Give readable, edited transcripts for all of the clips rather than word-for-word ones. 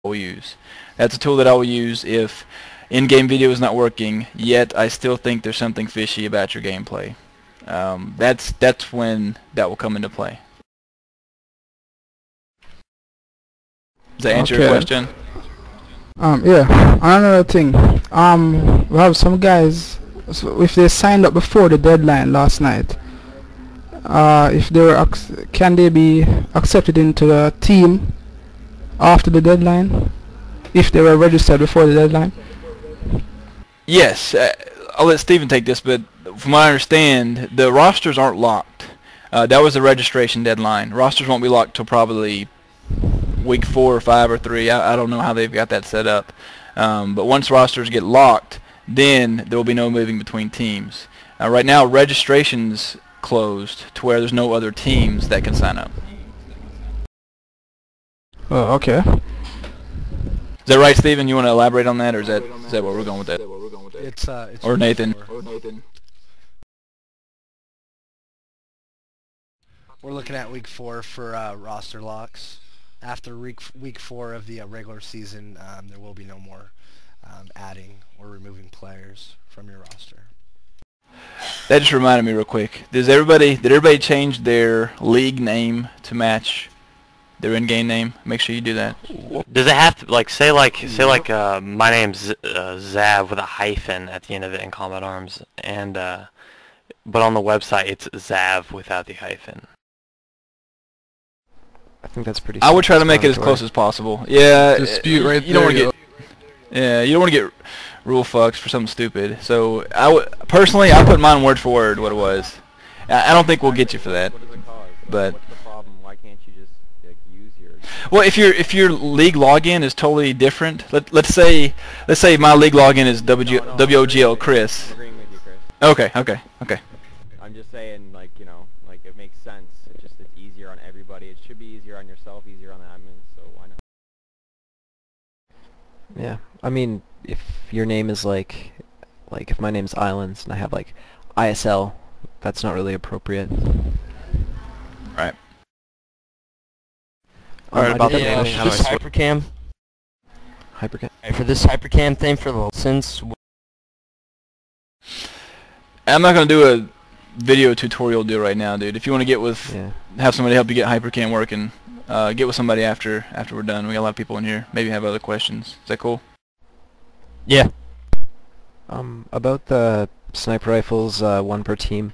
will use. That's a tool that I will use if in-game video is not working, yet I still think there's something fishy about your gameplay. That's when that will come into play. Does that answer your question? Yeah. Another thing. We have some guys. So if they signed up before the deadline last night, if they were can they be accepted into the team after the deadline? If they were registered before the deadline? Yes. I'll let Steven take this, but from what I understand, the rosters aren't locked. That was the registration deadline. Rosters won't be locked till probably week 4 or 5 or 3. I don't know how they've got that set up. But once rosters get locked, then there will be no moving between teams. Right now, registration's closed to where there's no other teams that can sign up. Oh, okay. Is that right, Steven? You want to elaborate on that, or is that where we're going with that? It's or Nathan. We're looking at week 4 for roster locks. After week 4 of the regular season, there will be no more adding or removing players from your roster. That just reminded me real quick. Did everybody change their league name to match their in-game name? Make sure you do that. Does it have to say my name's Zav with a hyphen at the end of it in Combat Arms, and but on the website it's Zav without the hyphen? I think that's pretty. I would try to make it as close as possible. Yeah, dispute right you don't want there. to get. Yeah, you don't want to get rule fucks for something stupid. So personally, I put mine word for word what it was. I don't think we'll get you for that. But what's the problem? Why can't you just use your? Well, if your league login is totally different, let's say my league login is WOGL Chris. I'm agreeing with you, Chris. Okay. I'm just saying, it makes sense. It's easier on everybody. It should be easier on yourself, easier on the admin. So why not? Yeah, I mean, if your name is like if my name's Islands and I have ISL, that's not really appropriate. Right. Alright, about the did name, how do I switch? Hypercam. Hypercam. For this Hypercam thing for the license. I'm not gonna do a video tutorial deal right now, dude. If you want to get with, have somebody help you get Hypercam working, get with somebody after we're done. We got a lot of people in here. Maybe have other questions. Is that cool? Yeah. About the sniper rifles, 1 per team.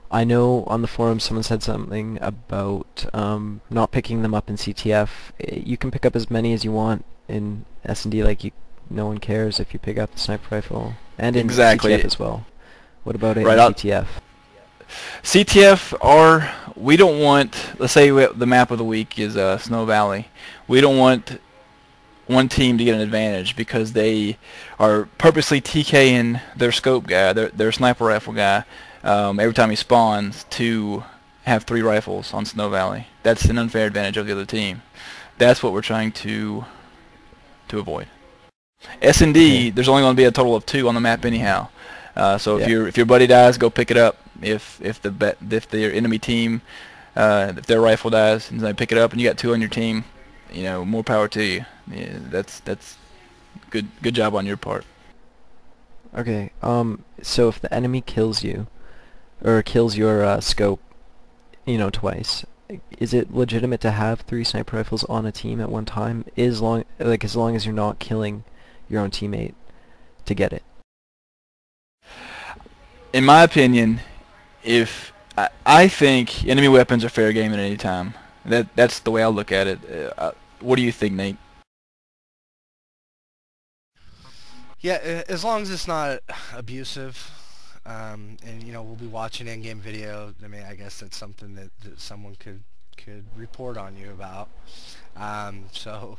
I know on the forum someone said something about not picking them up in CTF. You can pick up as many as you want in S&D. No one cares if you pick up the sniper rifle, and in CTF as well. What about it in CTF? CTF we don't want, let's say the map of the week is Snow Valley. We don't want one team to get an advantage because they are purposely TKing their scope guy, their sniper rifle guy, every time he spawns to have 3 rifles on Snow Valley. That's an unfair advantage of the other team. That's what we're trying to avoid. S&D, there's only going to be a total of 2 on the map anyhow. So if your buddy dies, go pick it up. If their enemy team, if their rifle dies, and they pick it up, and you got 2 on your team, more power to you. Yeah, that's good job on your part. Okay. So if the enemy kills you, or kills your scope, twice, is it legitimate to have 3 sniper rifles on a team at one time? As long as you're not killing your own teammate to get it. In my opinion, I think enemy weapons are fair game at any time. That's the way I look at it. What do you think, Nate? Yeah, as long as it's not abusive, and we'll be watching in-game video. I mean, I guess that's something that someone could report on you about. So,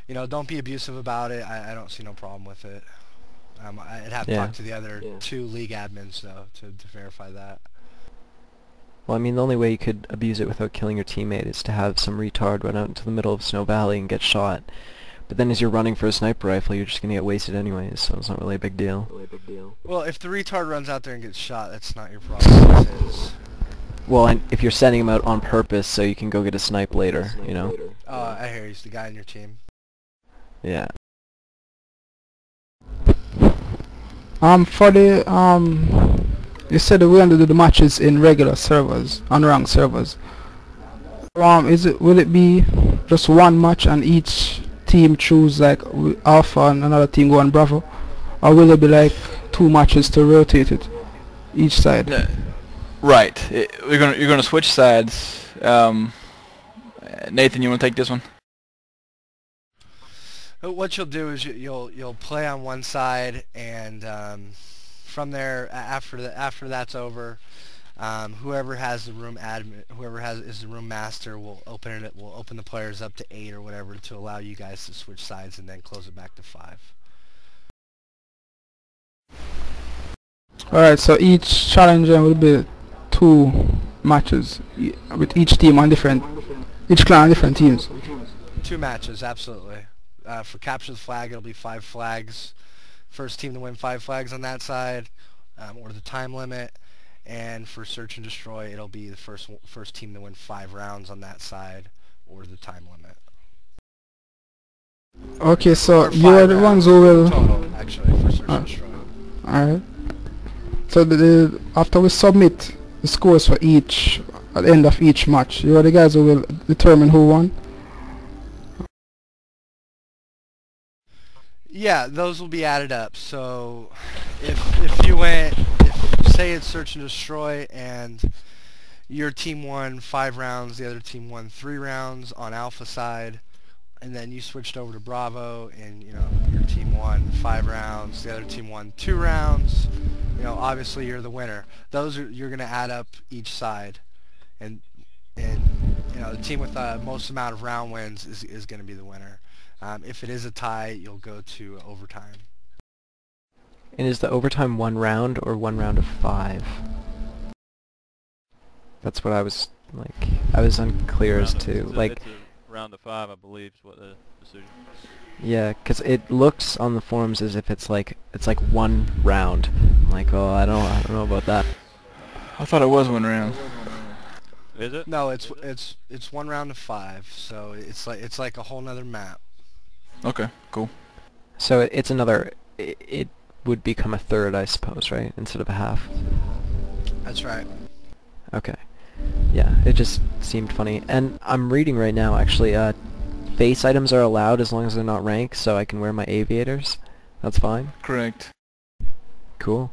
don't be abusive about it. I don't see no problem with it. I'd have to talk to the other 2 league admins though to verify that. Well, I mean, the only way you could abuse it without killing your teammate is to have some retard run out into the middle of Snow Valley and get shot. But then as you're running for a sniper rifle, you're just going to get wasted anyways, so it's not really a big deal. Well, if the retard runs out there and gets shot, that's not your problem, it's his. Well, and if you're sending him out on purpose so you can go get a snipe later, Oh, I hear you. He's the guy on your team. Yeah. For the you said that we're gonna do the matches in regular servers, unranked servers. Will it be just one match and each team choose like Alpha and another team go on Bravo, or will it be like 2 matches to rotate it each side? No. Right. You're gonna switch sides. Nathan, you want to take this one? What you'll do is you'll play on one side, and from there, after that's over, whoever has the room admin, is the room master, will open the players up to 8 or whatever to allow you guys to switch sides, and then close it back to 5. All right. So each challenger will be 2 matches with each team on each clan on different teams. 2 matches, absolutely. For capture the flag, it'll be 5 flags. First team to win 5 flags on that side, or the time limit. And for search and destroy, it'll be the first team to win 5 rounds on that side, or the time limit. Okay, so Or you are 5 the rounds ones who will. total, actually, for search and destroy. Alright. So after we submit the scores for each at the end of each match, you are the guys who will determine who won. Yeah, those will be added up. So if say it's search and destroy and your team won 5 rounds, the other team won 3 rounds on Alpha side, and then you switched over to Bravo and your team won 5 rounds, the other team won 2 rounds, obviously you're the winner. You're going to add up each side, and the team with the most amount of round wins is going to be the winner. If it is a tie, you'll go to overtime. And is the overtime 1 round or 1 round of 5? That's what I was unclear as to, like. It's a round of 5, I believe, is what the decision is. Yeah, 'cause it looks on the forums as if it's like 1 round. I'm like, oh, I don't know about that. I thought it was 1 round. Is it? No, it's 1 round of 5, so it's like a whole nother map. Okay, cool. So it's another. It would become a third, I suppose, right? Instead of a half. That's right. Okay. Yeah, it just seemed funny. And I'm reading right now, actually, face items are allowed as long as they're not ranked, so I can wear my aviators. That's fine. Correct. Cool.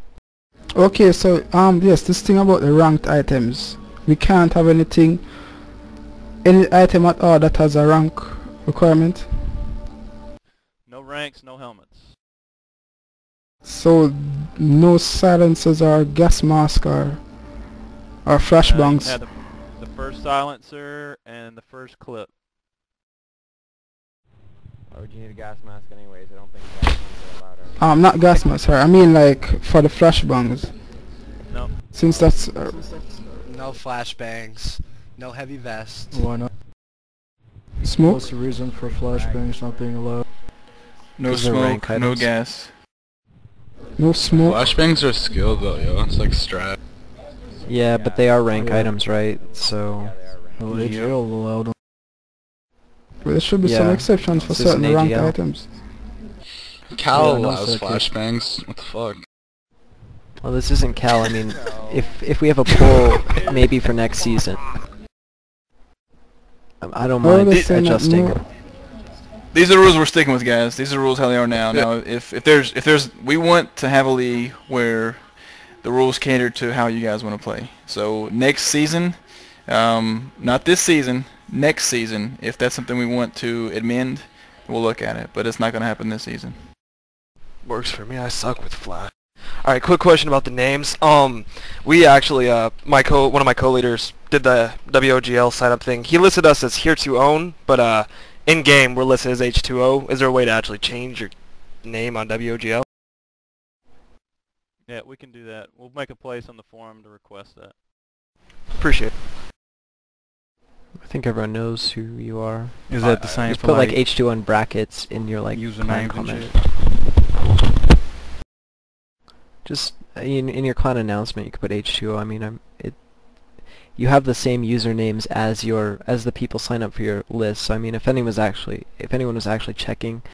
Okay, so yes, this thing about the ranked items, we can't have any item at all that has a rank requirement. No ranks, no helmets. So no silencers or gas mask or You flashbangs. can have the first silencer and the first clip. Why would you need a gas mask anyways? I don't think gas masks are allowed. Not gas mask, sorry. I mean like for the flashbangs. No. Since that's No flashbangs, no heavy vests. Why not? smoke. What's the reason for flashbangs not being allowed? No 'Cause they're smoke, rank no items. gas. No smoke. Flashbangs are skill though, yo. It's like strat. Yeah, but they are rank items, right? So. Well, AGL allowed them. But there should be some Yeah. exceptions for This is an certain ranked AGL. items. Cal Yeah, no allows second. flashbangs. What the fuck? Well, this isn't Cal. I mean, if we have a poll, maybe for next season. I don't Well, mind they're saying that adjusting. no- These are the rules we're sticking with, guys. These are the rules how they are now. Now, if there's we want to have a league where the rules cater to how you guys want to play. So next season, not this season, next season, if that's something we want to amend, we'll look at it. But it's not going to happen this season. Works for me. I suck with Flash. All right, quick question about the names. We actually, one of my co-leaders did the WOGL sign-up thing. He listed us as here to own, but in game we're listed as H2O. Is there a way to actually change your name on WOGL? Yeah, we can do that. We'll make a place on the forum to request that. Appreciate it. I think everyone knows who you are. Is that the same Just for put like like H2 in brackets in your like clan usernames and comment. shit? Just in your clan announcement, you could put H2O. I mean, you have the same usernames as the people sign up for your list. So I mean, if anyone was actually checking